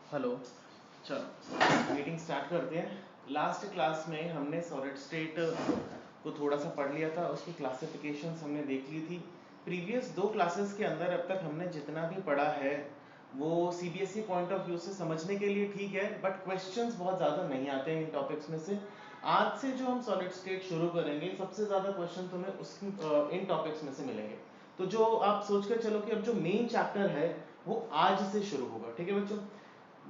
Hello. चलो meeting start करते हैं। लास्ट क्लास में हमने सॉलिड स्टेट को थोड़ा सा पढ़ लिया था, उसकी क्लासिफिकेशंस हमने देख ली थी। प्रीवियस 2 क्लासेस के अंदर अब तक हमने जितना भी पढ़ा है वो सीबीएसई पॉइंट ऑफ व्यू से समझने के लिए ठीक है, बट क्वेश्चंस बहुत ज़्यादा नहीं आते हैं इन टॉपिक्स में से। आज से जो हम सॉलिड स्टेट शुरू करेंगे, सबसे ज़्यादा क्वेश्चन तुम्हें इन टॉपिक्स में से मिलेंगे। तो जो आप सोच कर चलो कि अब जो मेन चैप्टर है वो आज से शुरू होगा, ठीक है बच्चों।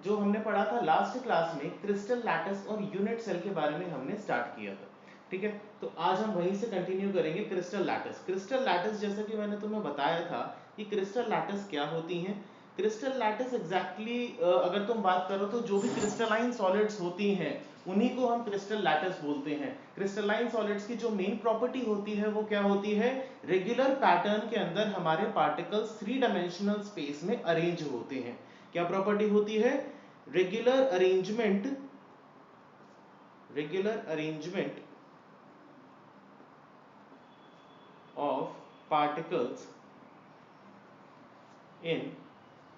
जो हमने पढ़ा था लास्ट क्लास में क्रिस्टल लैटिस और यूनिट सेल के बारे में हमने स्टार्ट किया था, ठीक है। तो आज हम वहीं से कंटिन्यू करेंगे। क्रिस्टल लैटिस, क्रिस्टल लैटिस जैसा कि मैंने तुम्हें बताया था कि क्रिस्टल लैटिस क्या होती हैं। क्रिस्टल लैटिस एग्जैक्टली अगर तुम बात करो तो जो भी क्रिस्टलाइन सॉलिड्स होती हैं उन्हीं को हम क्रिस्टल लैटिस बोलते हैं। क्रिस्टलाइन सॉलिड्स की जो मेन प्रॉपर्टी होती है वो क्या होती है? रेगुलर पैटर्न के अंदर हमारे पार्टिकल्स 3 डायमेंशनल स्पेस में अरेंज होते हैं। क्या प्रॉपर्टी होती है? Regular arrangement of particles in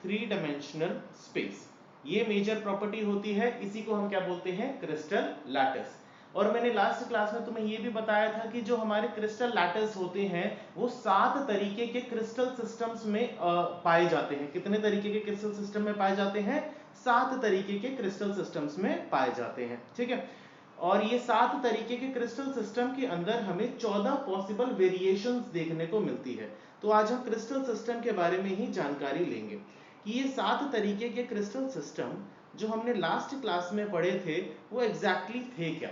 3 dimensional space, ये मेजर प्रॉपर्टी होती है। इसी को हम क्या बोलते हैं? Crystal lattice. और मैंने लास्ट क्लास में तुम्हें यह भी बताया था कि जो हमारे क्रिस्टल लैटिस होते हैं वो 7 तरीके के क्रिस्टल सिस्टम्स में पाए जाते हैं। कितने तरीके के क्रिस्टल सिस्टम में पाए जाते हैं? 7 तरीके के क्रिस्टल सिस्टम्स में पाए जाते हैं, ठीक है। और ये 7 तरीके के क्रिस्टल सिस्टम के अंदर हमें 14 पॉसिबल वेरिएशंस देखने को मिलती है। तो आज हम क्रिस्टल सिस्टम के बारे में ही जानकारी लेंगे कि ये 7 तरीके के क्रिस्टल सिस्टम जो हमने लास्ट क्लास में पढ़े थे वो एग्जैक्टली थे क्या,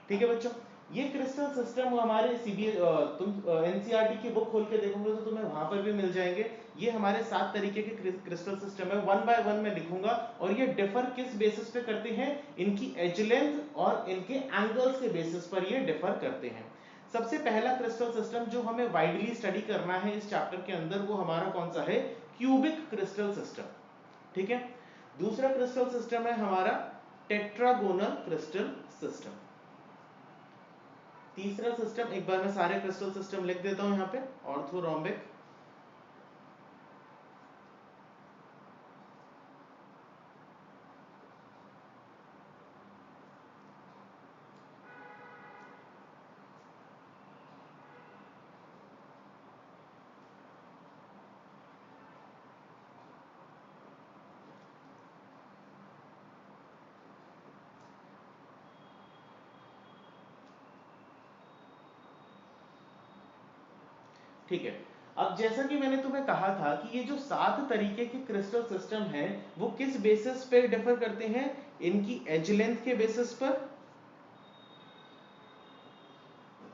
ठीक है बच्चों। ये क्रिस्टल सिस्टम हमारे तुम एनसीईआरटी की बुक खोल के देखोगे तो तुम्हें वहां पर भी मिल जाएंगे। ये हमारे 7 तरीके के क्रिस्टल सिस्टम है, 1 बाय 1 में लिखूंगा। और ये डिफर किस बेसिस पे करते हैं? इनकी एज लेंथ और इनके एंगल्स के बेसिस पर ये डिफर करते हैं। सबसे पहला क्रिस्टल सिस्टम जो हमें वाइडली स्टडी करना है इस चैप्टर के अंदर वो हमारा कौन सा है? क्यूबिक क्रिस्टल सिस्टम, ठीक है। दूसरा क्रिस्टल सिस्टम है हमारा टेट्रागोनल क्रिस्टल सिस्टम। तीसरा सिस्टम, एक बार मैं सारे क्रिस्टल सिस्टम लिख देता हूं यहां पे, ऑर्थोरोम्बिक, ठीक है। अब जैसा कि मैंने तुम्हें कहा था कि ये जो 7 तरीके के क्रिस्टल सिस्टम हैं वो किस बेसिस पे डिफर करते हैं? इनकी एज लेंथ के बेसिस पर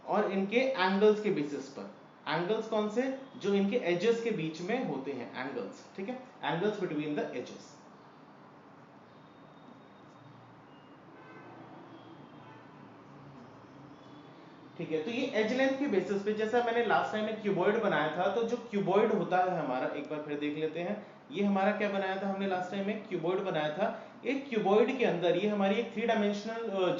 और इनके एंगल्स के बेसिस पर। एंगल्स कौन से? जो इनके एजेस के बीच में होते हैं, एंगल्स, ठीक है, एंगल्स बिटवीन द एजेस। ठीक है, तो ये एज लेंथ के बेसिस पे, जैसा मैंने लास्ट टाइम एक क्यूबॉइड बनाया था, तो जो क्यूबॉइड होता है हमारा, एक बार फिर देख लेते हैं। ये हमारा क्या बनाया था हमने लास्ट टाइम? एक क्यूबॉइड बनाया था। एक क्यूबॉइड के अंदर ये हमारी एक 3 डायमेंशनल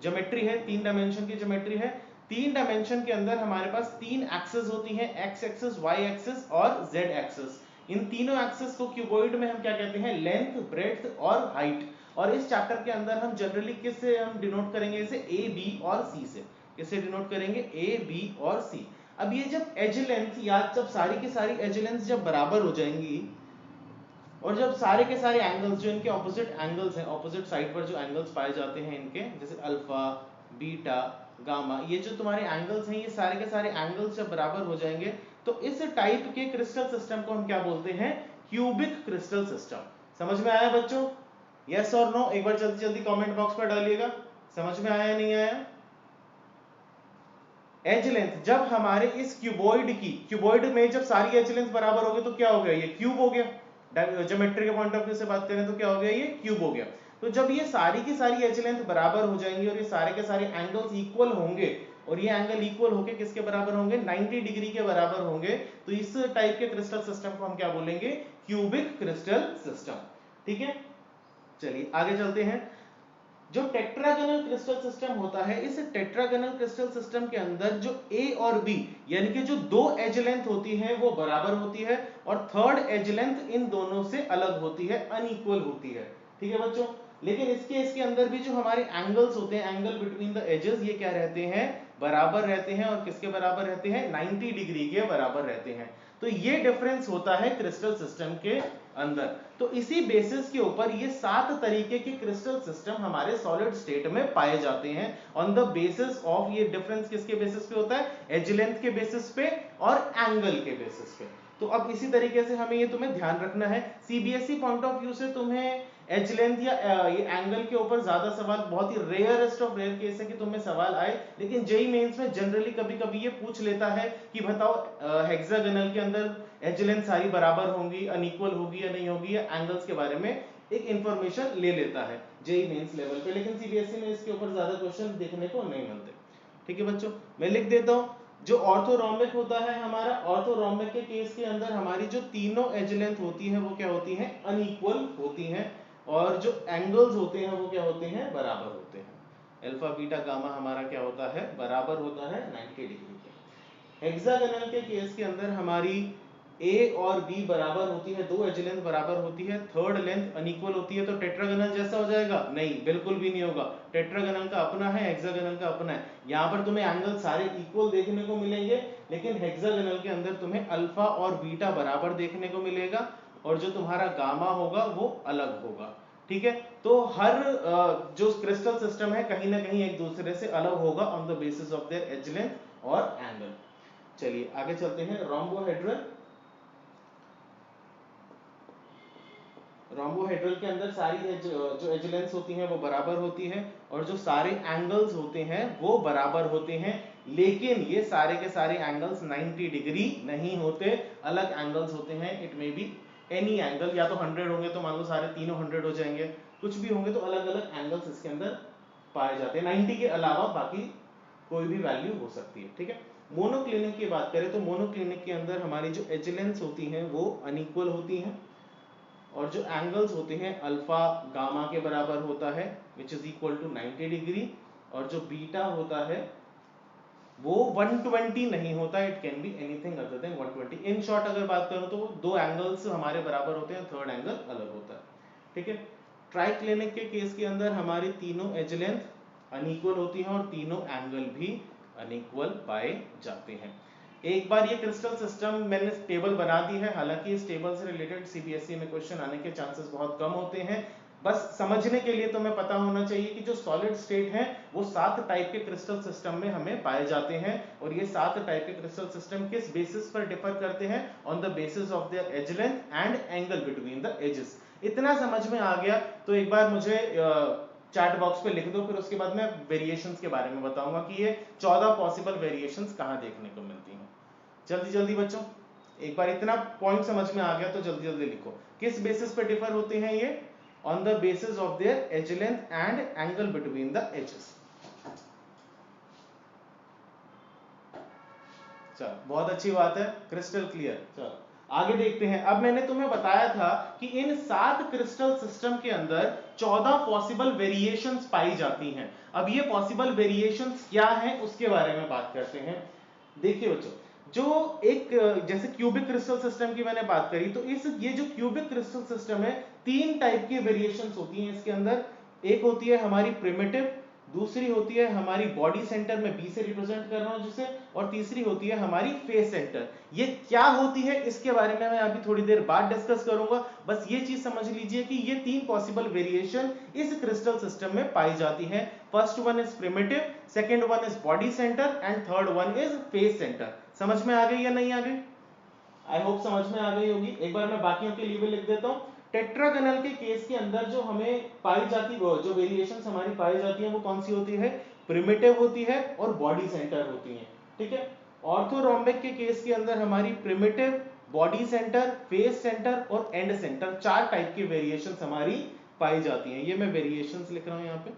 ज्योमेट्री है, 3 डायमेंशन की ज्योमेट्री है। 3 डायमेंशन के अंदर हमारे पास 3 एक्सेस होती हैं, एक्स एक्सेस, वाई एक्सेस और जेड एक्सेस। इन तीनों एक्सेस को क्यूबॉइड में हम क्या कहते हैं? लेंथ, ब्रेड्थ और हाइट। और इस चैप्टर के अंदर हम जनरली किससे हम डिनोट करेंगे इसे? ए, बी और सी से। किससे डिनोट करेंगे? ए, बी और सी। अब ये जब एज लेंथ, या जब सारी की सारी एज लेंथ जब बराबर हो जाएंगी और जब सारे के सारे एंगल्स जो इनके ऑपोजिट एंगल्स हैं, ऑपोजिट साइड पर जो एंगल्स पाए जाते हैं इनके, जैसे अल्फा, बीटा, गामा, ये जो तुम्हारे एंगल्स हैं, ये सारे के सारे एंगल्स जब बराबर हो जाएंगे तो इस टाइप के क्रिस्टल सिस्टम को हम क्या बोलते हैं? Cubic crystal system. समझ में आया बच्चों? यस और नो एक बार जल्दी जल्दी कमेंट बॉक्स पर डालिएगा। समझ में आया या नहीं आया? एज लेंथ, जब हमारे इस क्यूबॉइड में जब सारी एज लेंथ बराबर हो गई तो क्या हो गया? ये क्यूब हो गया। ज्योमेट्री के पॉइंट ऑफ व्यू से बात करें तो क्या हो गया? ये क्यूब हो गया। तो जब ये सारी की सारी एज लेंथ बराबर हो जाएंगी और ये सारे के सारे एंगल्स इक्वल होंगे, और ये एंगल इक्वल होके किसके बराबर होंगे? 90 डिग्री के बराबर होंगे, तो इस टाइप के क्रिस्टल सिस्टम को हम क्या बोलेंगे? क्यूबिक क्रिस्टल सिस्टम, ठीक है। चलिए आगे चलते हैं। जो टेट्रागोनल क्रिस्टल सिस्टम होता है, इस टेट्रागोनल क्रिस्टल सिस्टम के अंदर जो ए और बी यानी कि जो दो एज लेंथ होती है वो बराबर होती है और थर्ड एज लेंथ इन दोनों से अलग होती है, अनइक्वल होती है। ठीक है बच्चों, लेकिन इसके अंदर भी जो हमारे एंगल्स होते हैं, एंगल बिटवीन द एजेस, ये क्या रहते हैं, बराबर रहते हैं। और किसके बराबर रहते हैं, 90 डिग्री के बराबर रहते हैं। तो ये डिफरेंस होता है क्रिस्टल सिस्टम के अंदर। तो इसी बेसिस के ऊपर ये 7 तरीके के क्रिस्टल सिस्टम हमारे सॉलिड स्टेट में पाए जाते हैं। ऑन द बेसिस ऑफ, ये डिफरेंस किसके बेसिस पे होता है, एज लेंथ के बेसिस पे और एंगल के बेसिस पे। तो अब इसी तरीके से हमें ये तुम्हें ध्यान रखना है। सीबीएसई पॉइंट ऑफ व्यू से तुम्हें एज लेंथ या ये एंगल के ऊपर ज्यादा सवाल, बहुत ही रेयरेस्ट ऑफ रेयर केस है कि तुम्हें सवाल आए, लेकिन जेई मेंस में जनरली कभी कभी ये पूछ लेता है कि बताओ हेक्सागोनल के अंदर एज लेंथ सारी बराबर होंगी, अनइक्वल होगी या नहीं होगी, या एंगल्स के बारे में एक इंफॉर्मेशन ले लेता है जेई मेंस लेवल पे। लेकिन सीबीएसई में इसके ऊपर ज्यादा क्वेश्चन देखने को नहीं मिलते। ठीक है बच्चों, मैं लिख देता हूं। जो ऑर्थोरोम्बिक होता है हमारा, ऑर्थोरोम्बिक के केस के अंदर हमारी जो तीनों एज लेंथ होती है वो क्या होती है, अनइक्वल होती हैं। और जो एंगल्स होते हैं वो क्या होते हैं, बराबर होते हैं। अल्फा बीटा गामा हमारा क्या होता है, बराबर होता है 90 डिग्री के। हेक्सागोनल के केस के अंदर हमारी ए और बी बराबर होती है, दो एज लेंथ बराबर होती है, थर्ड लेंथ अनइक्वल होती है। तो टेट्रागोनल जैसा हो जाएगा, नहीं बिल्कुल भी नहीं होगा। टेट्रागोनल का अपना है, हेक्सागोनल का अपना है। यहां पर तुम्हें एंगल सारे इक्वल देखने को मिलेंगे, लेकिन हेक्सागोनल के अंदर तुम्हें अल्फा और बीटा बराबर देखने को मिलेगा, और जो तुम्हारा गामा होगा वो अलग होगा। ठीक है, तो हर जो क्रिस्टल सिस्टम है कहीं ना कहीं एक दूसरे से अलग होगा on the basis of their edge length और एंगल। चलिए आगे चलते हैं। रोम्बोहेड्रल, रोम्बोहेड्रल के अंदर सारी जो एज लेंथ्स होती हैं वो बराबर होती है, और जो सारे एंगल्स होते हैं वो बराबर होते हैं। लेकिन ये सारे के सारे एंगल्स 90 डिग्री नहीं होते, अलग एंगल्स होते हैं। It may be any angle, या तो 100 होंगे तो मान लो सारे तीनों 100 हो जाएंगे, कुछ भी होंगे तो अलग अलग एंगल्स इसके अंदर पाए जाते हैं। 90 के अलावा बाकी कोई भी वैल्यू हो सकती है। ठीक है, मोनोक्लिनिक की बात करें तो मोनोक्लिनिक के अंदर हमारी जो एज लेंथ्स होती हैं वो अनइक्वल होती हैं, और जो एंगल्स होते हैं अल्फा गामा के बराबर होता है विच इज इक्वल टू 90 डिग्री, और जो बीटा होता है वो 120 नहीं होता, it can be anything other than 120। In short अगर बात करूं तो दो एंगल्स हमारे बराबर होते हैं, थर्ड एंगल अलग होता है। ठीक है, ट्राइक्लिनिक के केस के अंदर हमारी तीनों एज लेंथ अनइक्वल होती हैं और तीनों एंगल भी अनइक्वल पाए जाते हैं। एक बार ये क्रिस्टल सिस्टम मैंने टेबल बना दी है, हालांकि इस टेबल से रिलेटेड सीबीएसई में क्वेश्चन आने के चांसेस बहुत कम होते हैं। बस समझने के लिए तुम्हें पता होना चाहिए कि जो सॉलिड स्टेट है वो 7 टाइप के क्रिस्टल सिस्टम में हमें पाए जाते हैं, और ये 7 टाइप के क्रिस्टल सिस्टम किस बेसिस पर डिफर करते हैं, on the basis of their edge length and angle between the edges. इतना समझ में आ गया तो एक बार मुझे चैट बॉक्स पे लिख दो, फिर उसके बाद मैं वेरिएशंस के बारे में बताऊंगा कि ये 14 पॉसिबल वेरिएशंस कहां देखने को मिलती हैं। जल्दी जल्दी बच्चों, एक बार इतना पॉइंट समझ में आ गया तो जल्दी जल्दी लिखो। किस बेसिस पे डिफर होते हैं ये, on the basis of their edge length and angle between the edges. चलो बहुत अच्छी बात है, क्रिस्टल क्लियर। चलो आगे देखते हैं। अब मैंने तुम्हें बताया था कि इन 7 क्रिस्टल सिस्टम के अंदर 14 पॉसिबल वेरिएशंस पाई जाती हैं। अब ये पॉसिबल वेरिएशंस क्या हैं उसके बारे में बात करते हैं। देखिए बच्चों, जो एक जैसे क्यूबिक क्रिस्टल सिस्टम की मैंने बात करी, तो ये जो क्यूबिक क्रिस्टल सिस्टम है 3 टाइप की वेरिएशंस होती हैं इसके अंदर। एक होती है हमारी प्रिमिटिव, दूसरी होती है हमारी बॉडी सेंटर में बी से रिप्रेजेंट कर रहा हूं जिसे, और तीसरी होती है हमारी फेस सेंटर। ये क्या होती है इसके बारे में मैं अभी थोड़ी देर बाद डिस्कस करूंगा। बस ये चीज समझ लीजिए कि ये 3 पॉसिबल वेरिएशन इस क्रिस्टल सिस्टम में पाई जाती है। First one is primitive, second one is body centre and third one is face centre. समझ में आ गई या नहीं आ गई? आई होप समझ में आ गई होगी। एक बार मैं बाकियों के लिए भी लिख देता हूं। टेट्रागोनल के केस के अंदर जो हमें पाई जाती, जो वेरिएशंस हमारी पाई जाती हैं वो कौन सी होती है, प्रिमिटिव होती है और बॉडी सेंटर होती है। ठीक है, ऑर्थोरोम्बिक के केस के अंदर हमारी primitive, body centre, face centre और एंड सेंटर, 4 टाइप की वेरिएशंस हमारी पाई जाती हैं। ये मैं वेरिएशंस लिख रहा हूं यहां पे।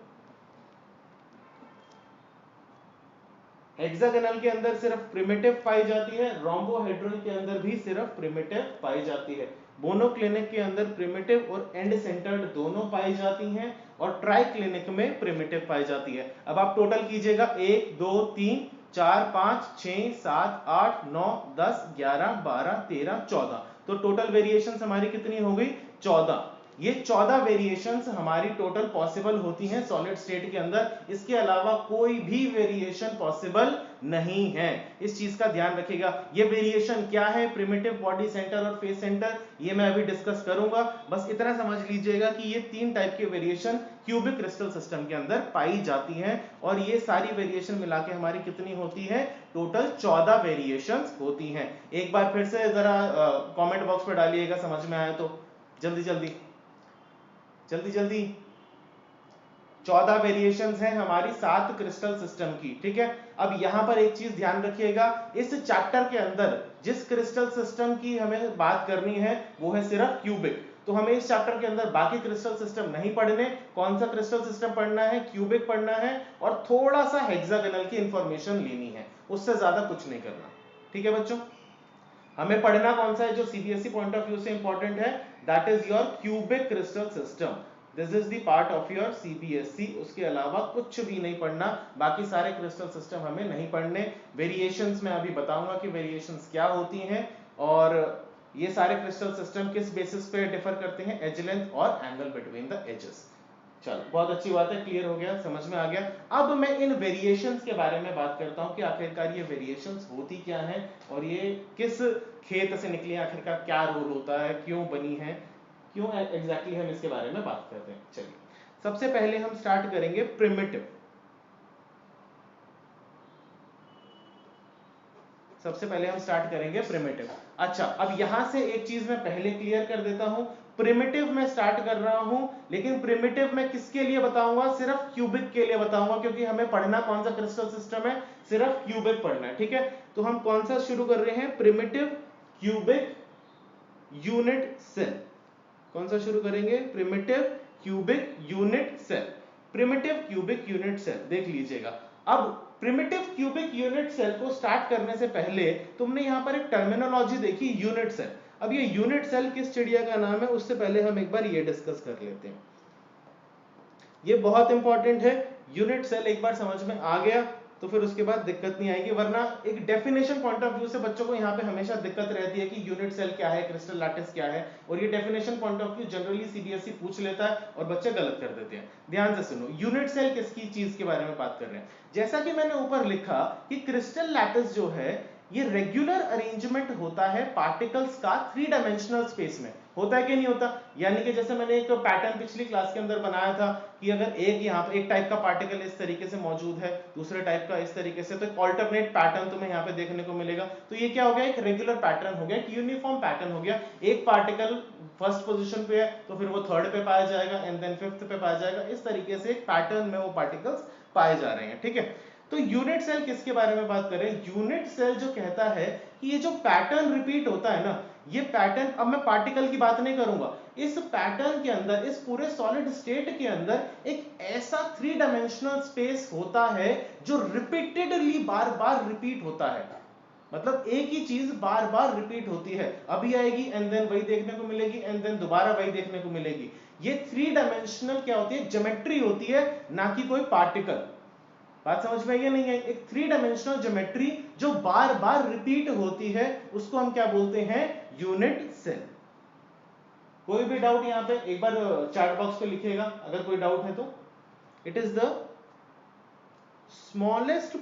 हेक्सागोनल के अंदर सिर्फ प्रिमिटिव पाई जाती है, रोम्बोहेड्रल के अंदर भी सिर्फ प्रिमिटिव पाई जाती है, मोनोक्लिनिक के अंदर प्रिमिटिव और एंड सेंटर्ड दोनों पाई जाती हैं, और ट्राइक्लिनिक में प्रिमिटिव पाई जाती है। अब आप टोटल कीजिएगा 1 2 3 4 5 6 7 8 9 10 11 12 13 14, तो टोटल वेरिएशंस हमारी कितनी हो गई? 14। ये 14 वेरिएशंस हमारी टोटल पॉसिबल होती हैं सॉलिड स्टेट के अंदर, इसके अलावा कोई भी वेरिएशन पॉसिबल नहीं है, इस चीज का ध्यान रखिएगा। ये वेरिएशन क्या है, प्रिमिटिव, बॉडी सेंटर और फेस सेंटर, ये मैं अभी डिस्कस करूंगा। बस इतना समझ लीजिएगा कि ये 3 टाइप के वेरिएशन क्यूबिक क्रिस्टल सिस्टम के अंदर पाई जाती हैं, और ये सारी वेरिएशन मिला के हमारी कितनी होती है? टोटल 14 वेरिएशंस होती हैं। एक बार फिर से जरा कमेंट बॉक्स पे डालिएगा, समझ में आया तो जल्दी जल्दी जल्दी जल्दी। 14 वेरिएशंस हैं हमारी 7 क्रिस्टल सिस्टम की, ठीक है। अब यहां पर एक चीज ध्यान रखिएगा, इस चैप्टर के अंदर जिस क्रिस्टल सिस्टम की हमें बात करनी है वो है सिर्फ क्यूबिक, तो हमें इस चैप्टर के अंदर बाकी क्रिस्टल सिस्टम नहीं पढ़ने। कौन सा क्रिस्टल सिस्टम पढ़ना है? क्यूबिक पढ़ना है, और थोड़ा सा हेक्सागोनल की इंफॉर्मेशन लेनी है, उससे ज्यादा कुछ नहीं करना, ठीक है बच्चों। हमें पढ़ना कौन सा है जो सीबीएसई पॉइंट ऑफ व्यू से इंपॉर्टेंट है? That is your cubic crystal system, this is the part of your CBSE. उसके अलावा कुछ भी नहीं पढ़ना, बाकी सारे क्रिस्टल सिस्टम हमें नहीं पढ़ने। वेरिएशंस मैं अभी बताऊंगा कि वेरिएशंस क्या होती हैं, और ये सारे क्रिस्टल सिस्टम किस बेसिस पे डिफर करते हैं, एज लेंथ और एंगल बिटवीन द एजेस। चलो बहुत अच्छी बात है, क्लियर हो गया, समझ में आ गया। अब मैं इन वेरिएशंस के बारे में बात करता हूं कि आखिरकार ये वेरिएशंस होती क्या हैं, और ये किस खेत से निकली है, आखिरकार क्या रोल होता है, क्यों बनी है, क्यों एग्जैक्टली हम इसके बारे में बात करते हैं। चलिए सबसे पहले हम स्टार्ट करेंगे प्रिमिटिव। सबसे पहले हम स्टार्ट करेंगे प्रिमिटिव। अच्छा, अब यहां से एक चीज मैं पहले क्लियर कर देता हूं, प्रिमिटिव में स्टार्ट कर रहा हूं, लेकिन प्रिमिटिव मैं किसके लिए बताऊंगा? सिर्फ क्यूबिक के लिए बताऊंगा, क्योंकि हमें पढ़ना कौन सा क्रिस्टल सिस्टम है? सिर्फ क्यूबिक पढ़ना है, ठीक है। तो हम कौन सा शुरू कर रहे हैं? Primitive cubic unit cell. कौन सा शुरू करेंगे? Primitive cubic unit cell. Primitive cubic unit cell देख लीजिएगा। अब प्रिमिटिव क्यूबिक यूनिट सेल को स्टार्ट करने से पहले तुमने यहां पर एक टर्मिनोलॉजी देखी, यूनिट सेल। अब ये यूनिट सेल किस चिड़िया का नाम है, उससे पहले हम एक बार ये डिस्कस कर लेते हैं। ये बहुत इंपॉर्टेंट है, यूनिट सेल एक बार समझ में आ गया तो फिर उसके बाद दिक्कत नहीं आएगी, वरना एक डेफिनेशन पॉइंट ऑफ व्यू से बच्चों को यहाँ पे हमेशा दिक्कत रहती है कि यूनिट सेल क्या है, क्रिस्टल लैटिस क्या है, और ये definition point of view generally CBSE पूछ लेता है और बच्चे गलत कर देते हैं। ध्यान से सुनो, यूनिट सेल किसकी चीज के बारे में बात कर रहे हैं? जैसा कि मैंने ऊपर लिखा कि क्रिस्टल लैटिस जो है ये रेगुलर अरेंजमेंट होता है पार्टिकल्स का 3 डायमेंशनल स्पेस में। होता है कि नहीं होता? यानी कि जैसे मैंने एक पैटर्न पिछली क्लास के अंदर बनाया था कि अगर एक यहाँ पर एक टाइप का पार्टिकल इस तरीके से मौजूद है, दूसरे टाइप का इस तरीके से, तो एक ऑल्टरनेट पैटर्न तुम्हें यहाँ पे देखने को मिलेगा। तो ये क्या हो गया? एक रेगुलर पैटर्न हो गया, एक यूनिफॉर्म पैटर्न हो गया। एक पार्टिकल फर्स्ट पोजीशन पे है तो फिर वो थर्ड पे पाया जाएगा, एंड देन फिफ्थ पे पाया जाएगा। इस तरीके से एक पैटर्न में वो पार्टिकल्स पाए जा रहे हैं, ठीक है। तो यूनिट सेल किसके बारे में बात करें? यूनिट सेल जो कहता है कि ये जो पैटर्न रिपीट होता है ना, ये पैटर्न, अब मैं पार्टिकल की बात नहीं करूंगा, इस पैटर्न के अंदर, इस पूरे सॉलिड स्टेट के अंदर एक ऐसा 3 डायमेंशनल स्पेस होता है जो रिपीटेडली बार बार रिपीट होता है। मतलब एक ही चीज बार बार रिपीट होती है, अभी आएगी एंड देन वही देखने को मिलेगी, एंड देन दोबारा वही देखने को मिलेगी। ये 3 डायमेंशनल क्या होती है? ज्योमेट्री होती है, ना कि कोई पार्टिकल। बात समझ में आई या नहीं है? एक 3 डायमेंशनल ज्योमेट्री जो बार बार रिपीट होती है, उसको हम क्या बोलते हैं? Unit cell. कोई भी डाउट यहां पे एक बार चैट बॉक्स पे लिखिएगा अगर कोई डाउट है तो। It is the smallest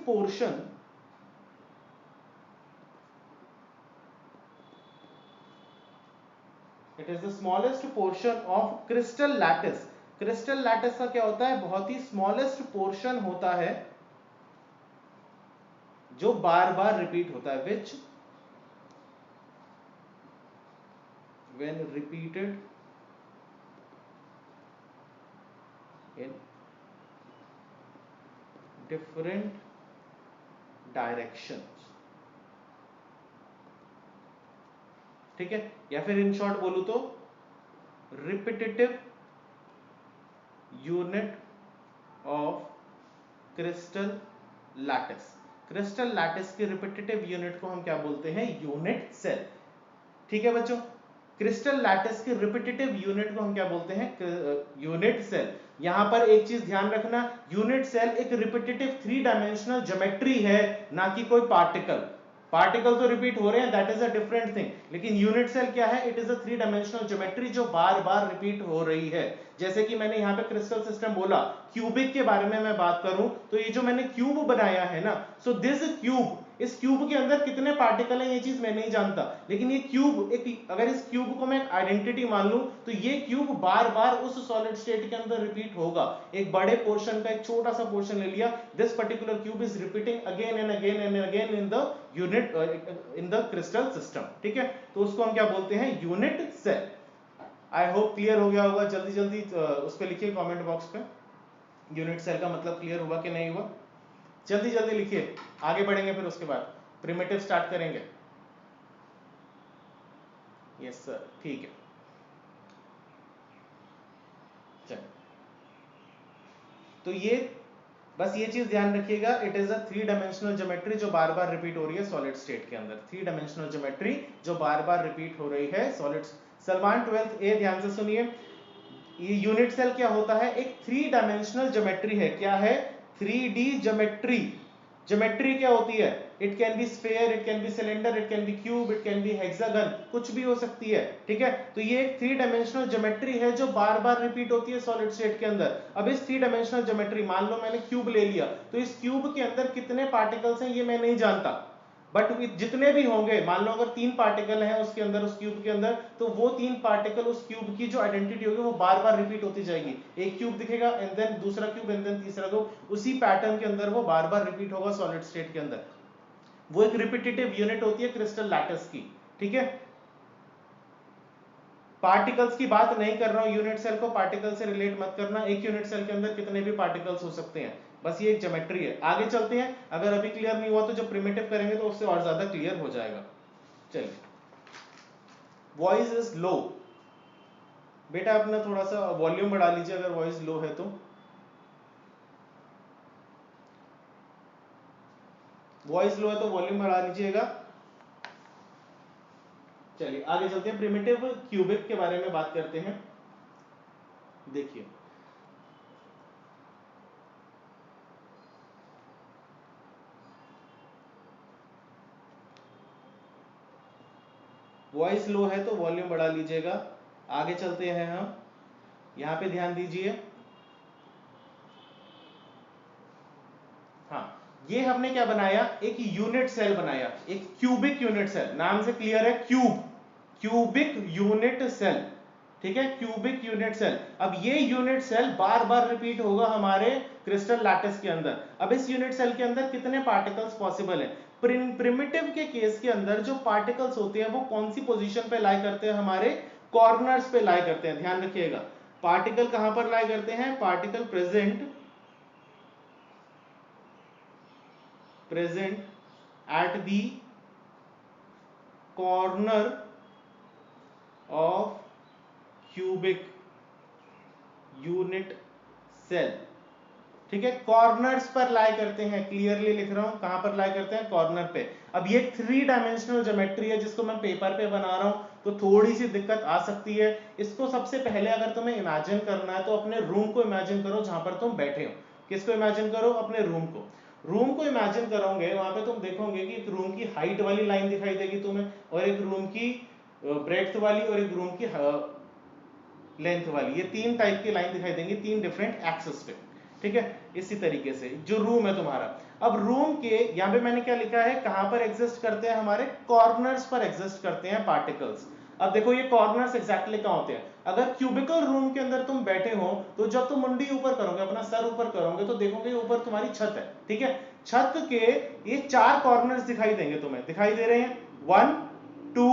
portion of crystal lattice. Crystal lattice का क्या होता है? बहुत ही स्मॉलेस्ट पोर्शन होता है जो बार बार रिपीट होता है, विच when repeated in different directions, ठीक है। या फिर इन शॉर्ट बोलूं तो repetitive unit of crystal lattice. Crystal lattice के रिपीटेटिव यूनिट को हम क्या बोलते हैं? Unit cell. ठीक है बच्चों, क्रिस्टल लैटिस के रिपीटेटिव यूनिट को हम क्या बोलते हैं? Unit cell. यहां पर एक चीज ध्यान रखना, यूनिट सेल एक रिपीटेटिव 3 डायमेंशनल ज्योमेट्री है, ना कि कोई पार्टिकल। पार्टिकल तो रिपीट हो रहे हैं, that is a different thing, लेकिन यूनिट सेल क्या है? It is a 3 dimensional geometry जो बार बार रिपीट हो रही है। जैसे कि मैंने यहाँ पे क्रिस्टल सिस्टम बोला, क्यूबिक के बारे में मैं बात करूं तो ये जो मैंने क्यूब बनाया है ना, सो दिस क्यूब, इस क्यूब के अंदर कितने पार्टिकल हैं ये चीज मैं नहीं जानता, लेकिन ये क्यूब एक, अगर इस क्यूब को मैं आइडेंटिटी मान लूं तो ये क्यूब बार बार उस सॉलिड स्टेट के अंदर रिपीट होगा। एक बड़े पोर्शन का एक छोटा सा पोर्शन ले लिया, this particular cube is repeating again and again and again in the unit, in the crystal system. ठीक है, तो उसको हम क्या बोलते हैं? यूनिट सेल। आई होप क्लियर हो गया होगा। जल्दी जल्दी उस पर लिखिए कमेंट बॉक्स पे, यूनिट सेल का मतलब क्लियर हुआ कि नहीं हुआ? जल्दी जल्दी लिखिए, आगे बढ़ेंगे फिर उसके बाद प्रिमिटिव स्टार्ट करेंगे। यस सर, ठीक है, चलिए। तो ये बस ये चीज ध्यान रखिएगा, it is a 3 dimensional geometry जो बार बार रिपीट हो रही है सॉलिड स्टेट के अंदर। 3 डायमेंशनल ज्योमेट्री जो बार बार रिपीट हो रही है सॉलिड। सलमान 12th ए ध्यान से सुनिए, ये यूनिट सेल क्या होता है? एक 3 डायमेंशनल ज्योमेट्री है। क्या है? 3D geometry. ज्योमेट्री क्या होती है? It can B sphere, it can B cylinder, it can B cube, it can B hexagon, कुछ भी हो सकती है। ठीक है, तो ये एक 3 डायमेंशनल ज्योमेट्री है जो बार बार रिपीट होती है सॉलिड स्टेट के अंदर। अब इस 3 डायमेंशनल ज्योमेट्री, मान लो मैंने क्यूब ले लिया, तो इस क्यूब के अंदर कितने पार्टिकल्स हैं ये मैं नहीं जानता, बट जितने भी होंगे, मान लो अगर 3 पार्टिकल हैं उसके अंदर, उस क्यूब के अंदर, तो वो 3 पार्टिकल, उस क्यूब की जो आइडेंटिटी होगी वो बार बार रिपीट होती जाएगी। एक क्यूब दिखेगा एंड देन दूसरा क्यूब एंड देन तीसरा क्यूब, उसी पैटर्न के अंदर वो बार बार रिपीट होगा सॉलिड स्टेट के अंदर। वो एक रिपीटेटिव यूनिट होती है क्रिस्टल लैटिस की। ठीक है, पार्टिकल्स की बात नहीं कर रहा हूं, यूनिट सेल को पार्टिकल से रिलेट मत करना। एक यूनिट सेल के अंदर कितने भी पार्टिकल्स हो सकते हैं, बस ये एक ज्योमेट्री है। आगे चलते हैं, अगर अभी क्लियर नहीं हुआ तो जब प्रिमिटिव करेंगे तो उससे और ज्यादा क्लियर हो जाएगा। चलिए, वॉइस इज लो, बेटा अपना थोड़ा सा वॉल्यूम बढ़ा लीजिए अगर वॉइस लो है तो। वॉइस लो है तो वॉल्यूम बढ़ा लीजिएगा। चलिए आगे चलते हैं, प्रिमिटिव क्यूबिक के बारे में बात करते हैं। देखिए, वॉइस लो है तो वॉल्यूम बढ़ा लीजिएगा। आगे चलते हैं हम, यहां पे ध्यान दीजिए। हाँ, ये हमने क्या बनाया? एक यूनिट सेल बनाया, एक क्यूबिक यूनिट सेल। नाम से क्लियर है, क्यूब, क्यूबिक यूनिट सेल। ठीक है, क्यूबिक यूनिट सेल। अब ये यूनिट सेल बार बार रिपीट होगा हमारे क्रिस्टल लैटिस के अंदर। अब इस यूनिट सेल के अंदर कितने पार्टिकल्स पॉसिबल है? प्रिमिटिव के केस के अंदर जो पार्टिकल्स होते हैं वो कौन सी पोजीशन पे लाई करते हैं? हमारे कॉर्नर्स पे लाई करते हैं। ध्यान रखिएगा, पार्टिकल कहां पर लाई करते हैं? Particle present at the corner of cubic unit cell। ठीक है, कॉर्नर्स पर लाई करते हैं, क्लियरली लिख रहा हूं, कहां पर लाई करते हैं? कॉर्नर पे। अब ये 3 डायमेंशनल ज्योमेट्री है जिसको मैं पेपर पे बना रहा हूं, तो थोड़ी सी दिक्कत आ सकती है। इसको सबसे पहले अगर तुम्हें इमेजिन करना है तो अपने रूम को इमेजिन करो जहां पर तुम बैठे हो। किसको इमेजिन करो? अपने रूम को। रूम को इमेजिन करोगे, वहां पे तुम देखोगे कि एक रूम की हाइट वाली लाइन दिखाई देगी तुम्हें, और एक रूम की ब्रेड्थ वाली, और एक रूम की लेंथ वाली। ये 3 टाइप की लाइन दिखाई देंगी 3 डिफरेंट एक्सिस पे। ठीक है, इसी तरीके से जो रूम है तुम्हारा। अब रूम के यहां पे मैंने क्या लिखा है? कहां पर एग्जिस्ट करते हैं? हमारे कॉर्नर्स पर एग्जिस्ट करते हैं पार्टिकल्स। अब देखो ये कॉर्नर्स एग्जैक्टली कहां होते हैं? अगर क्यूबिकल रूम के अंदर तुम बैठे हो तो जब तुम मुंडी ऊपर करोगे, अपना सर ऊपर करोगे, तो देखोगे ऊपर तुम्हारी छत है। ठीक है, छत के ये 4 कॉर्नर्स दिखाई देंगे तुम्हें, दिखाई दे रहे हैं? 1 2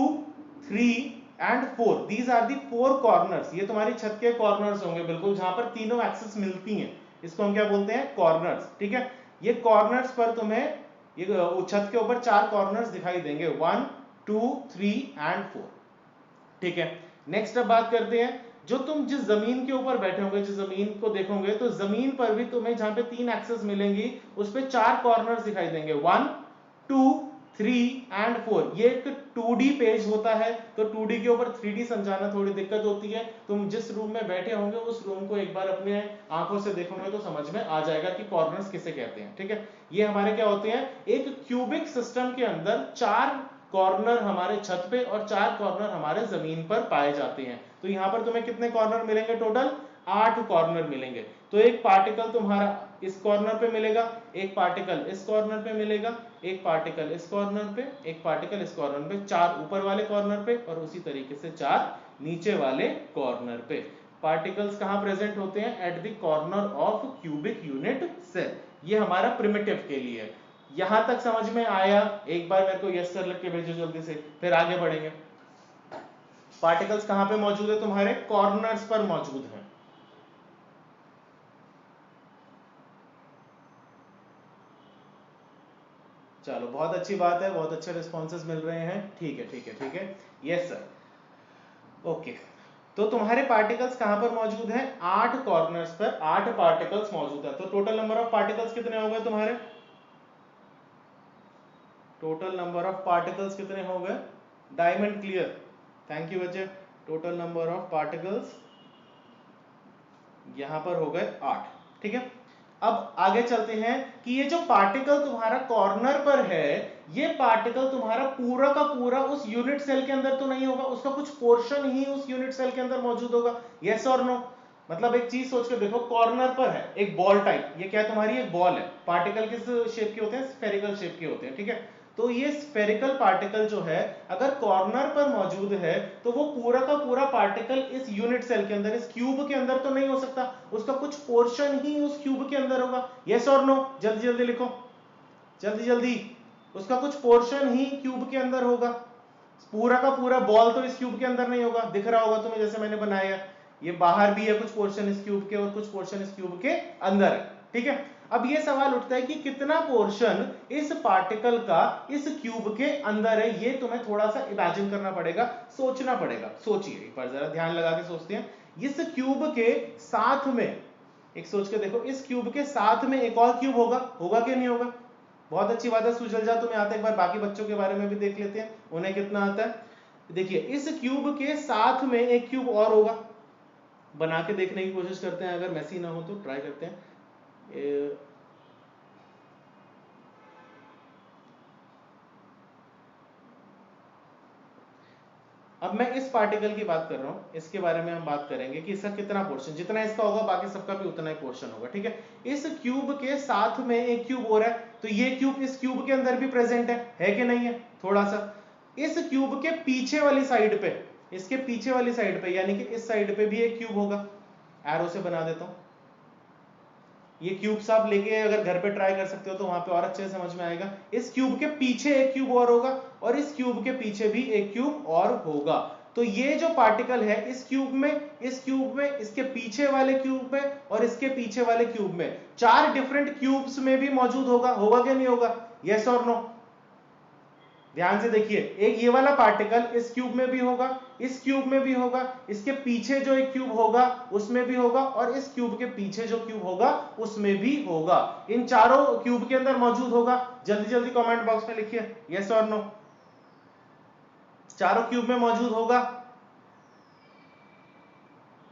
3 and 4, these are the 4 corners. ये तुम्हारी छत के कॉर्नर्स होंगे, बिल्कुल जहां पर तीनों एक्सिस मिलती हैं। इसको हम क्या बोलते हैं? कॉर्नर्स। ठीक है, ये कॉर्नर्स पर तुम्हें ये छत के ऊपर 4 कॉर्नर्स दिखाई देंगे, 1 2 3 एंड 4। ठीक है, नेक्स्ट अब बात करते हैं, जो तुम जिस जमीन के ऊपर बैठे होंगे, जिस जमीन को देखोगे, तो जमीन पर भी तुम्हें जहां पे 3 एक्सेस मिलेंगी उस पे 4 कॉर्नर्स दिखाई देंगे, 1 2 3 एंड 4। ये एक 2D पेज होता है, तो 2D के ऊपर 3D समझाना थोड़ी दिक्कत होती है। तुम जिस रूम में बैठे होंगे उस रूम को एक बार अपने आंखों से देखोगे तो समझ में आ जाएगा कि कॉर्नर्स किसे कहते हैं, ठीक है। ये हमारे क्या होते हैं, एक क्यूबिक सिस्टम के अंदर 4 कॉर्नर हमारे छत पे और 4 कॉर्नर हमारे जमीन पर पाए जाते हैं। तो यहां पर तुम्हें कितने कॉर्नर मिलेंगे, टोटल 8 कॉर्नर मिलेंगे। तो एक पार्टिकल तुम्हारा इस कॉर्नर पे मिलेगा, एक पार्टिकल इस कॉर्नर पे मिलेगा, एक पार्टिकल इस कॉर्नर पे, एक पार्टिकल इस कॉर्नर पे, 4 ऊपर वाले कॉर्नर पे और उसी तरीके से 4 नीचे वाले कॉर्नर पे। पार्टिकल्स कहां प्रेजेंट होते हैं, at the corner of cubic unit cell. ये हमारा प्रिमिटिव के लिए। यहां तक समझ में आया? एक बार मेरे को यस सर लिख के भेजो जल्दी से, फिर आगे बढ़ेंगे। पार्टिकल्स कहां पे मौजूद है, तुम्हारे कॉर्नर्स पर मौजूद है। चलो बहुत अच्छी बात है, बहुत अच्छे रिस्पॉन्सेज मिल रहे हैं। ठीक है ठीक है ठीक है, यस सर। ओके, तो तुम्हारे पार्टिकल्स कहां पर मौजूद हैं, 8 कॉर्नर्स पर 8 पार्टिकल्स मौजूद है। तो टोटल नंबर ऑफ पार्टिकल्स कितने हो गए तुम्हारे, टोटल नंबर ऑफ पार्टिकल्स कितने हो गए, डायमंड क्लियर, थैंक यू बच्चे। टोटल नंबर ऑफ पार्टिकल्स यहां पर हो गए 8, ठीक है। अब आगे चलते हैं कि ये जो पार्टिकल तुम्हारा कॉर्नर पर है, ये पार्टिकल तुम्हारा पूरा का पूरा उस यूनिट सेल के अंदर तो नहीं होगा, उसका कुछ पोर्शन ही उस यूनिट सेल के अंदर मौजूद होगा, यस और नो। मतलब एक चीज सोच के देखो, कॉर्नर पर है एक बॉल टाइप, ये क्या है तुम्हारी, एक बॉल है। पार्टिकल किस शेप के होते हैं, स्फेरिकल शेप के होते हैं, ठीक है। तो ये स्फेरिकल पार्टिकल जो है अगर कॉर्नर पर मौजूद है तो वो पूरा का पूरा पार्टिकल इस यूनिट सेल के अंदर, इस क्यूब के अंदर तो नहीं हो सकता, उसका कुछ पोर्शन ही उस क्यूब के अंदर होगा, यस और नो। जल्दी जल्दी लिखो, जल्दी जल्दी। उसका कुछ पोर्शन ही क्यूब के अंदर होगा, पूरा का पूरा बॉल तो इस क्यूब के अंदर नहीं होगा। दिख रहा होगा तुम्हें जैसे मैंने बनाया, ये बाहर भी है कुछ पोर्शन इस क्यूब के और कुछ पोर्शन इस क्यूब के अंदर है, ठीक है। अब ये सवाल उठता है कि कितना पोर्शन इस पार्टिकल का इस क्यूब के अंदर है, ये तुम्हें थोड़ा सा इमेजिन करना पड़ेगा, सोचना पड़ेगा। सोचिए एक बार, जरा ध्यान लगा के सोचते हैं। इस क्यूब के साथ में, एक सोच के देखो, इस क्यूब के साथ में एक और क्यूब होगा, होगा कि नहीं होगा? बहुत अच्छी बात है, सुजल जा तुम्हें आता है। एक बार बाकी बच्चों के बारे में भी देख लेते हैं, उन्हें कितना आता है। देखिए, इस क्यूब के साथ में एक क्यूब और होगा, बना के देखने की कोशिश करते हैं, अगर मैसी ना हो तो ट्राई करते हैं। अब मैं इस पार्टिकल की बात कर रहा हूं, इसके बारे में हम बात करेंगे कि इसका कितना पोर्शन, जितना इसका होगा बाकी सबका भी उतना ही पोर्शन होगा, ठीक है। इस क्यूब के साथ में एक क्यूब हो रहा है, तो ये क्यूब इस क्यूब के अंदर भी प्रेजेंट है कि नहीं है? थोड़ा सा इस क्यूब के पीछे वाली साइड पे, इसके पीछे वाली साइड पे, यानी कि इस साइड पे भी एक क्यूब होगा। एरो से बना देता हूं, ये क्यूब्स आप लेके अगर घर पे ट्राई कर सकते हो तो वहां पे और अच्छे से समझ में आएगा। इस क्यूब के पीछे एक क्यूब और होगा और इस क्यूब के पीछे भी एक क्यूब और होगा। तो ये जो पार्टिकल है इस क्यूब में, इस क्यूब में, इसके पीछे वाले क्यूब में और इसके पीछे वाले क्यूब में, 4 डिफरेंट क्यूब्स में भी मौजूद होगा, होगा कि नहीं होगा, यस और नो? ध्यान से देखिए, एक ये वाला पार्टिकल इस क्यूब में भी होगा, इस क्यूब में भी होगा, इसके पीछे जो एक क्यूब होगा उसमें भी होगा और इस क्यूब के पीछे जो क्यूब होगा उसमें भी होगा। इन चारों क्यूब के अंदर मौजूद होगा। जल्दी जल्दी कमेंट बॉक्स में लिखिए यस और नो। चारों क्यूब में मौजूद होगा,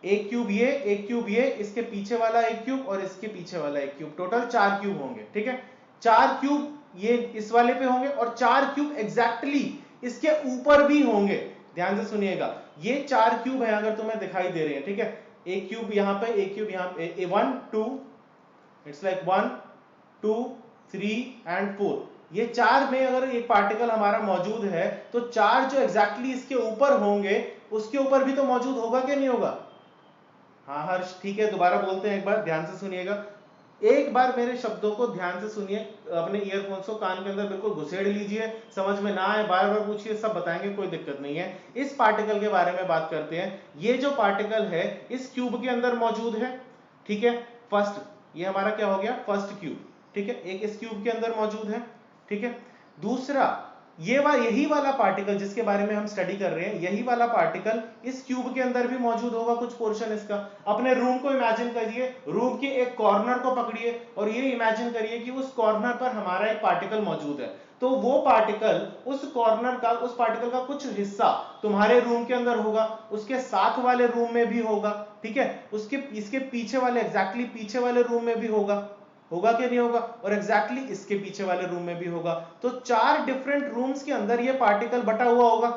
एक क्यूब ये, एक क्यूब ये, इसके पीछे वाला एक क्यूब और इसके पीछे वाला एक क्यूब, टोटल 4 क्यूब होंगे, ठीक है। 4 क्यूब ये इस वाले पे होंगे और 4 क्यूब एग्जैक्टली इसके ऊपर भी होंगे। ध्यान से सुनिएगा, ये 4 क्यूब है अगर तुम्हें दिखाई दे रहे हैं, ठीक है। एक क्यूब यहां पे, एक क्यूब यहां पे, 1 2, इट्स लाइक 1 2 3 एंड 4। ये 4 में अगर एक पार्टिकल हमारा मौजूद है तो 4 जो एग्जैक्टली इसके ऊपर होंगे उसके ऊपर भी तो मौजूद होगा कि नहीं होगा? हाँ हर्ष, ठीक है, दोबारा बोलते हैं, एक बार ध्यान से सुनिएगा। एक बार मेरे शब्दों को ध्यान से सुनिए, अपने ईयरफोन्स को कान के अंदर बिल्कुल घुसेड़ लीजिए, समझ में ना आए बार बार पूछिए, सब बताएंगे, कोई दिक्कत नहीं है। इस पार्टिकल के बारे में बात करते हैं। ये जो पार्टिकल है इस क्यूब के अंदर मौजूद है, ठीक है। फर्स्ट, ये हमारा क्या हो गया, फर्स्ट क्यूब, ठीक है, एक इस क्यूब के अंदर मौजूद है, ठीक है। दूसरा, यही वाला पार्टिकल जिसके बारे में हम स्टडी कर रहे हैं, यही वाला पार्टिकल इस क्यूब के अंदर भी मौजूद होगा कुछ पोर्शन इसका। अपने रूम को इमेजिन करिए, रूम के एक कॉर्नर को पकड़िए और ये इमेजिन करिए कि उस कॉर्नर पर हमारा एक पार्टिकल मौजूद है। तो वो पार्टिकल, उस कॉर्नर का, उस पार्टिकल का कुछ हिस्सा तुम्हारे रूम के अंदर होगा, उसके साथ वाले रूम में भी होगा, ठीक है, उसके इसके पीछे वाले, एग्जैक्टली पीछे वाले रूम में भी होगा कि नहीं होगा, और एग्जैक्टली इसके पीछे वाले रूम में भी होगा। तो 4 डिफरेंट रूम्स के अंदर ये पार्टिकल बटा हुआ होगा,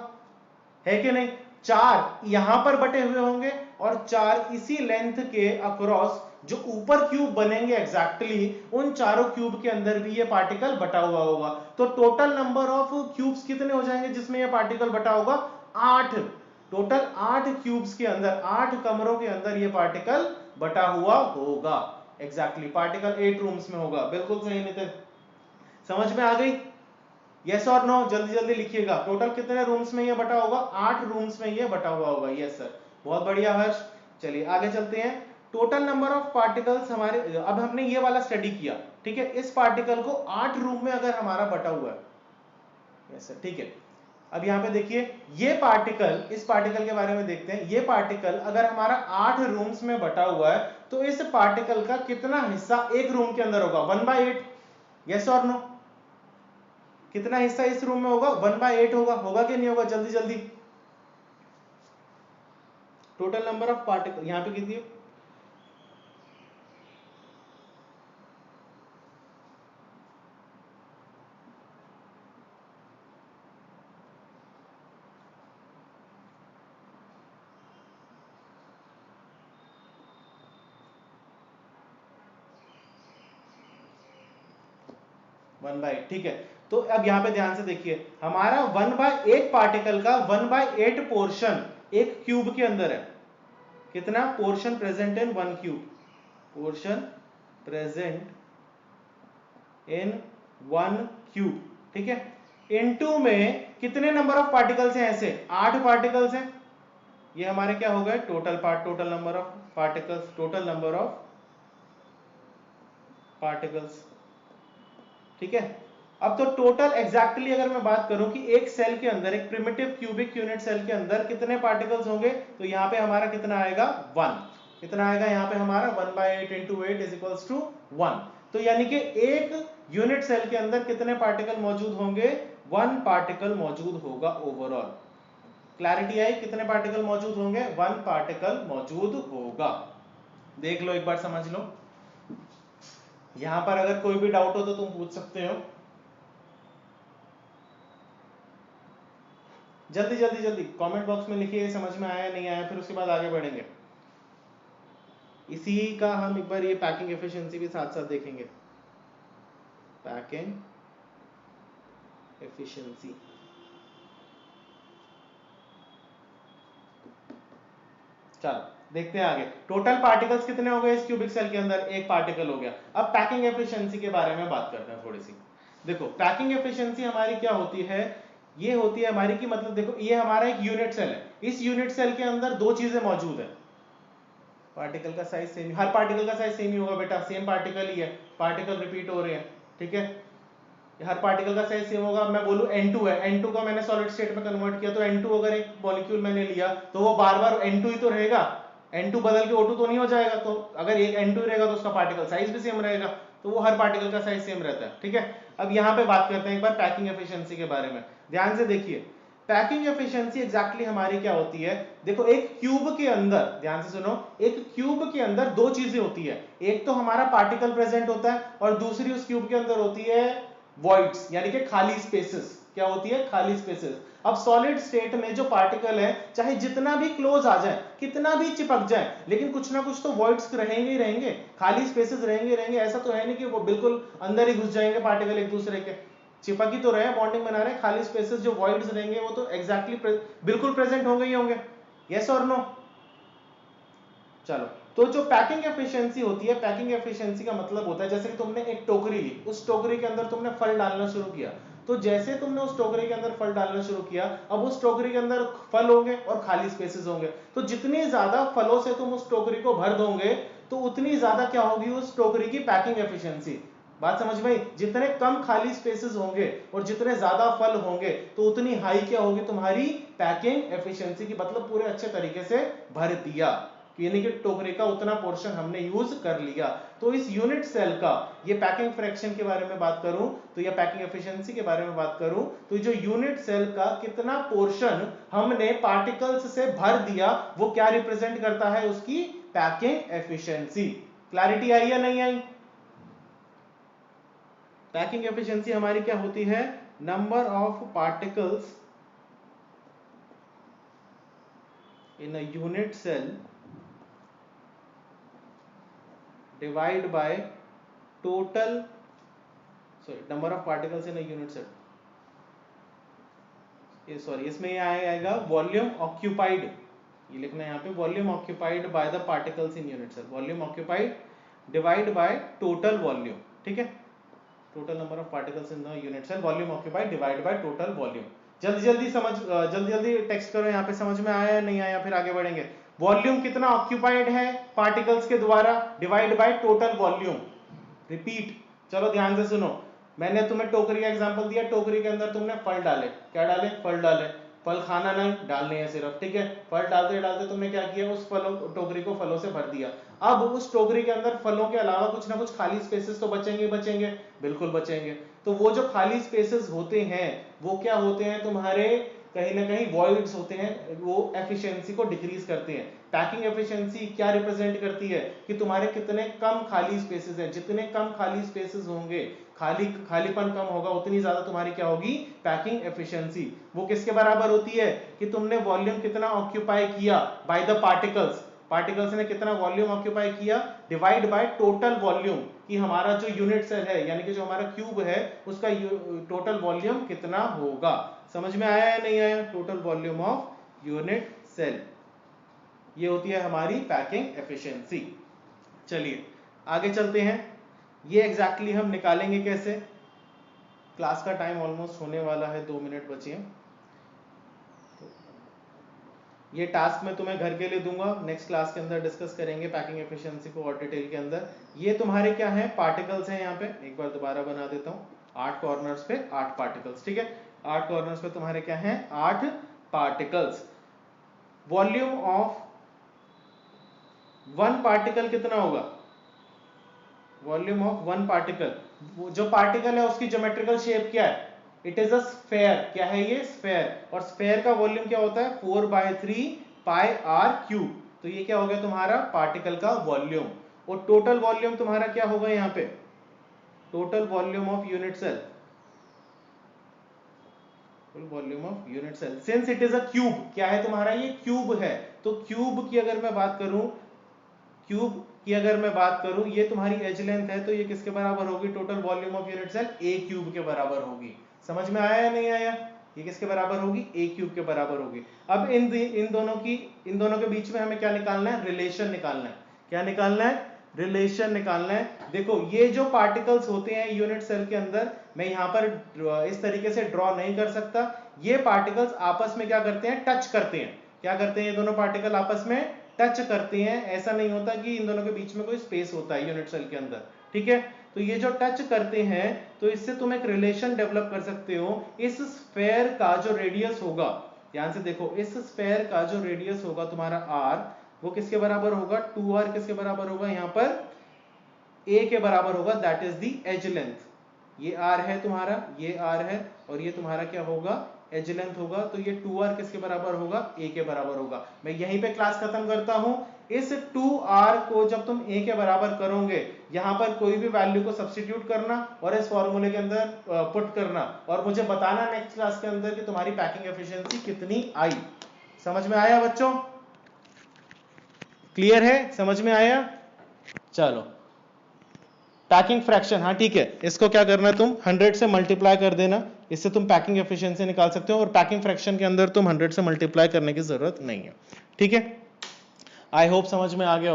है कि नहीं? 4 यहां पर बटे हुए होंगे और 4 इसी लेंथ के अक्रॉस जो ऊपर क्यूब बनेंगे एग्जैक्टली उन चारों क्यूब के अंदर भी ये पार्टिकल बटा हुआ होगा। तो टोटल नंबर ऑफ क्यूब्स कितने हो जाएंगे जिसमें ये पार्टिकल बटा होगा? 8। टोटल 8 क्यूब्स के अंदर, 8 कमरों के अंदर ये पार्टिकल बटा हुआ होगा। एग्जैक्टली पार्टिकल 8 रूम्स में होगा। बिल्कुल सही नितिन, समझ में आ गई? यस और नो? जल्दी जल्दी लिखिएगा। टोटल कितने रूम्स में ये बटा होगा? 8 रूम्स में ये बटा हुआ होगा। यस सर, बहुत बढ़िया हर्ष। चलिए आगे चलते हैं। टोटल नंबर ऑफ पार्टिकल्स हमारे, अब हमने ये वाला स्टडी किया, ठीक है, इस पार्टिकल को 8 रूम में अगर हमारा बटा हुआ है, यस सर, ठीक है। अब यहां पे देखिए ये पार्टिकल, इस पार्टिकल के बारे में देखते हैं। ये पार्टिकल अगर हमारा 8 रूम्स में बटा हुआ है तो इस पार्टिकल का कितना हिस्सा एक रूम के अंदर होगा? 1/8। यस और नो? कितना हिस्सा इस रूम में होगा? 1/8 होगा कि नहीं होगा? जल्दी जल्दी। टोटल नंबर ऑफ पार्टिकल यहां पे कितनी? 1/8, ठीक है। तो अब यहां पे ध्यान से देखिए, हमारा 1/8 पार्टिकल का 1/8 पोर्शन एक क्यूब के अंदर है। कितना portion present in 1 cube? Portion present in 1 cube, ठीक है। इनटू में कितने नंबर ऑफ पार्टिकल्स हैं? ऐसे 8 पार्टिकल्स हैं। ये हमारे क्या हो गए? Total number of particles, total number of particles, ठीक है। अब तो टोटल एग्जैक्टली अगर मैं बात करूं कि एक सेल के अंदर, एक प्रिमिटिव क्यूबिक यूनिट सेल के अंदर कितने पार्टिकल्स होंगे, तो यहां पे हमारा कितना आएगा? 1। कितना आएगा यहां पे हमारा? 1/8 × 8 = 1। तो यानी कि एक यूनिट सेल के अंदर कितने पार्टिकल मौजूद होंगे? 1 पार्टिकल मौजूद होगा ओवरऑल। क्लैरिटी आई? कितने पार्टिकल मौजूद होंगे? 1 पार्टिकल मौजूद होगा। देख लो एक बार, समझ लो। यहां पर अगर कोई भी डाउट हो तो तुम पूछ सकते हो। जल्दी जल्दी जल्दी कमेंट बॉक्स में लिखिए समझ में आया नहीं आया, फिर उसके बाद आगे बढ़ेंगे। इसी का हम एक बार ये पैकिंग एफिशिएंसी भी साथ साथ देखेंगे। पैकिंग एफिशिएंसी, चलो देखते हैं आगे। टोटल पार्टिकल्स कितने हो गए इस क्यूबिक सेल के अंदर? एक पार्टिकल हो गया। अब पैकिंग एफिशिएंसी के बारे में बात करते हैं थोड़ी सी। देखो पैकिंग एफिशिएंसी हमारी क्या होती है? ये होती है हमारी कि मतलब देखो ये हमारा एक यूनिट सेल है। इस यूनिट सेल के अंदर दो चीजें मौजूद है। पार्टिकल का साइज सेम, हर पार्टिकल का साइज सेम ही होगा बेटा, सेम पार्टिकल ही है, पार्टिकल रिपीट हो रहे हैं, ठीक है। हर पार्टिकल का साइज सेम होगा। मैं बोलूं N2 है, N2 का मैंने सॉलिड स्टेट में कन्वर्ट किया, तो N2 अगर एक मॉलिक्यूल मैंने लिया तो वो बार बार N2 ही तो रहेगा, N2 बदल के O2 तो नहीं हो जाएगा। तो अगर एक N2 रहेगा तो उसका पार्टिकल साइज भी सेम रहेगा, तो वो हर पार्टिकल का साइज सेम रहता है, ठीक है। अब यहाँ पे बात करते हैं एक बार पैकिंग एफिशिएंसी के बारे में। ध्यान से देखिए पैकिंग एफिशिएंसी एग्जैक्टली हमारी क्या होती है। देखो एक क्यूब के अंदर, ध्यान से सुनो, एक क्यूब के अंदर दो चीजें होती है। एक तो हमारा पार्टिकल प्रेजेंट होता है और दूसरी उस क्यूब के अंदर होती है वॉइड्स, यानी कि खाली स्पेसेस। क्या होती है? खाली स्पेसेस। अब सॉलिड स्टेट में जो पार्टिकल है चाहे जितना भी क्लोज आ जाए, कितना भी चिपक जाए, लेकिन कुछ ना कुछ तो वॉइड्स रहेंगे ही रहेंगे, खाली स्पेसेस रहेंगे रहेंगे। ऐसा तो है नहीं कि वो बिल्कुल अंदर ही घुस जाएंगे पार्टिकल एक दूसरे के, चिपक ही तो रहे हैं, बॉन्डिंग बना रहे हैं। खाली स्पेसेस जो वॉइड्स रहेंगे वो तो एग्जैक्टली बिल्कुल प्रेजेंट होंगे ही होंगे। यस और नो? चलो, तो जो पैकिंग एफिशिएंसी होती है, पैकिंग एफिशिएंसी का मतलब होता है जैसे कि तुमने एक टोकरी ली, उस टोकरी के अंदर तुमने फल डालना शुरू किया, तो जैसे तुमने उस टोकरी के अंदर फल डालना शुरू किया, अब उस टोकरी के अंदर फल होंगे और खाली स्पेसेस होंगे। तो जितनी ज्यादा फलों से तुम उस टोकरी को भर दोगे तो उतनी ज्यादा क्या होगी उस टोकरी की पैकिंग एफिशिएंसी बात समझ में आई? जितने कम खाली स्पेसेस होंगे और जितने ज्यादा फल होंगे तो उतनी हाई क्या होगी तुम्हारी पैकिंग एफिशिएंसी की, मतलब पूरे अच्छे तरीके से भर दिया, यानी कि टोकरी का उतना पोर्शन हमने यूज कर लिया। तो इस यूनिट सेल का ये पैकिंग फ्रैक्शन के बारे में बात करूं तो या पैकिंग एफिशिएंसी के बारे में बात करूं तो जो यूनिट सेल का कितना पोर्शन हमने पार्टिकल्स से भर दिया वो क्या रिप्रेजेंट करता है, उसकी पैकिंग एफिशिएंसी। क्लैरिटी आई या नहीं आई? पैकिंग एफिशिएंसी हमारी क्या होती है, number of particles in a unit cell divide by total number of particles in a unit cell, ये सॉरी इसमें ये आएगा वॉल्यूम ऑक्यूपाइड, ये लिखना है यहाँ पे volume occupied by the particles in unit cell, volume occupied divide by total volume, ठीक है, total number of particles in the unit cell, volume occupied divide by total volume. जल्दी जल्दी समझ, जल्दी जल्दी टेक्स्ट करो यहाँ पे, समझ में आया या नहीं आया, फिर आगे बढ़ेंगे। वॉल्यूम कितना ऑक्यूपाइड है पार्टिकल्स के द्वारा divide by total volume. Repeat, चलो ध्यान से सुनो, मैंने तुम्हें टोकरी का एग्जांपल दिया, टोकरी के अंदर तुमने फल डाले, क्या डाले, फल डाले, फल खाना नहीं डालने हैं सिर्फ, ठीक है, फल डालते डालते तुमने क्या किया, उस फलों टोकरी को फलों से भर दिया। अब उस टोकरी के अंदर फलों के अलावा कुछ ना कुछ खाली स्पेसेस तो बचेंगे, बचेंगे, बिल्कुल बचेंगे। तो वो जो खाली स्पेसेस होते हैं वो क्या होते हैं तुम्हारे, कहीं ना कहीं वॉइड्स होते हैं, वो एफिशिएंसी को डिक्रीज करते हैं। पैकिंग एफिशिएंसी क्या रिप्रेजेंट करती है कि तुम्हारे कितने कम खाली स्पेसेस हैं, जितने कम खाली स्पेसेस होंगे, खालीपन कम होगा, उतनी ज्यादा तुम्हारी क्या होगी पैकिंग एफिशिएंसी। वो किसके बराबर होती है कि तुमने वॉल्यूम कितना ऑक्यूपाई किया बाय द पार्टिकल्स, पार्टिकल्स ने कितना वॉल्यूम ऑक्यूपाई किया डिवाइड बाय टोटल वॉल्यूम, कि हमारा जो यूनिट सेल है यानी कि जो हमारा क्यूब है उसका टोटल वॉल्यूम कितना होगा। समझ में आया या नहीं आया? Total volume of unit cell, ये होती है हमारी पैकिंग एफिशिएंसी। चलिए आगे चलते हैं, ये एग्जैक्टली हम निकालेंगे कैसे। क्लास का टाइम ऑलमोस्ट होने वाला है, 2 मिनट बचे हैं, तो ये टास्क मैं तुम्हें घर के लिए दूंगा, नेक्स्ट क्लास के अंदर डिस्कस करेंगे पैकिंग एफिशिएंसी को और डिटेल के अंदर। ये तुम्हारे क्या है, पार्टिकल्स हैं, यहाँ पे एक बार दोबारा बना देता हूँ, 8 कॉर्नर्स पे 8 पार्टिकल्स, ठीक है, 8 कॉर्नर्स पे तुम्हारे क्या है, 8 पार्टिकल्स। वॉल्यूम ऑफ 1 पार्टिकल कितना होगा, वॉल्यूम ऑफ 1 पार्टिकल, जो पार्टिकल है उसकी ज्योमेट्रिकल शेप क्या है, इट इज अ स्फेयर, क्या है ये, स्फेयर, और स्फेयर का वॉल्यूम क्या होता है 4/3 पाई r क्यूब, तो ये क्या हो गया तुम्हारा पार्टिकल का वॉल्यूम। और टोटल वॉल्यूम तुम्हारा क्या होगा यहाँ पे, total volume of unit cell, volume of unit cell, since it is a cube, क्या है तुम्हारा ये क्यूब है, तो क्यूब की अगर मैं बात करूं, क्यूब की अगर मैं बात करूं, ये तुम्हारी एज लेंथ है, तो ये किसके बराबर होगी, total volume of unit cell a cube के बराबर होगी। समझ में आया या नहीं आया? ये किसके बराबर होगी, a क्यूब के बराबर होगी। अब इन दोनों के बीच में हमें क्या निकालना है, रिलेशन निकालना है। क्या निकालना है, रिलेशन निकालना है। देखो ये जो पार्टिकल्स होते हैं यूनिट सेल के अंदर, मैं यहां पर इस तरीके से ड्रॉ नहीं कर सकता, ये पार्टिकल्स आपस में क्या करते हैं, टच करते हैं। क्या करते हैं, ये दोनों पार्टिकल आपस में टच करते हैं, ऐसा नहीं होता कि इन दोनों के बीच में कोई स्पेस होता है यूनिट सेल के अंदर, ठीक है। तो ये जो टच करते हैं, तो इससे तुम एक रिलेशन डेवलप कर सकते हो। इस स्फेयर का जो रेडियस होगा, ध्यान से देखो, इस स्फेयर का जो रेडियस होगा तुम्हारा r, वो किसके बराबर होगा, 2r किसके बराबर होगा, यहाँ पर a के बराबर होगा, that is the edge length. ये r है तुम्हारा, ये r है, और ये तुम्हारा क्या होगा, एज लेंथ होगा। तो ये 2r किसके बराबर होगा, a के बराबर होगा। मैं यहीं पे क्लास खत्म करता हूं। इस 2r को जब तुम a के बराबर करोगे, यहां पर कोई भी वैल्यू को सब्स्टिट्यूट करना और इस फॉर्मूले के अंदर पुट करना, और मुझे बताना नेक्स्ट क्लास के अंदर कि तुम्हारी पैकिंग एफिशिएंसी कितनी आई। समझ में आया बच्चों, क्लियर है, समझ में आया? चलो पैकिंग फ्रैक्शन, हाँ ठीक है, इसको क्या करना है, तुम 100 से मल्टीप्लाई कर देना, इससे तुम पैकिंग एफिशिएंसी निकाल सकते हो। और पैकिंग फ्रैक्शन के अंदर तुम 100 से मल्टीप्लाई करने की जरूरत नहीं है, ठीक है। आई होप समझ में आ गया।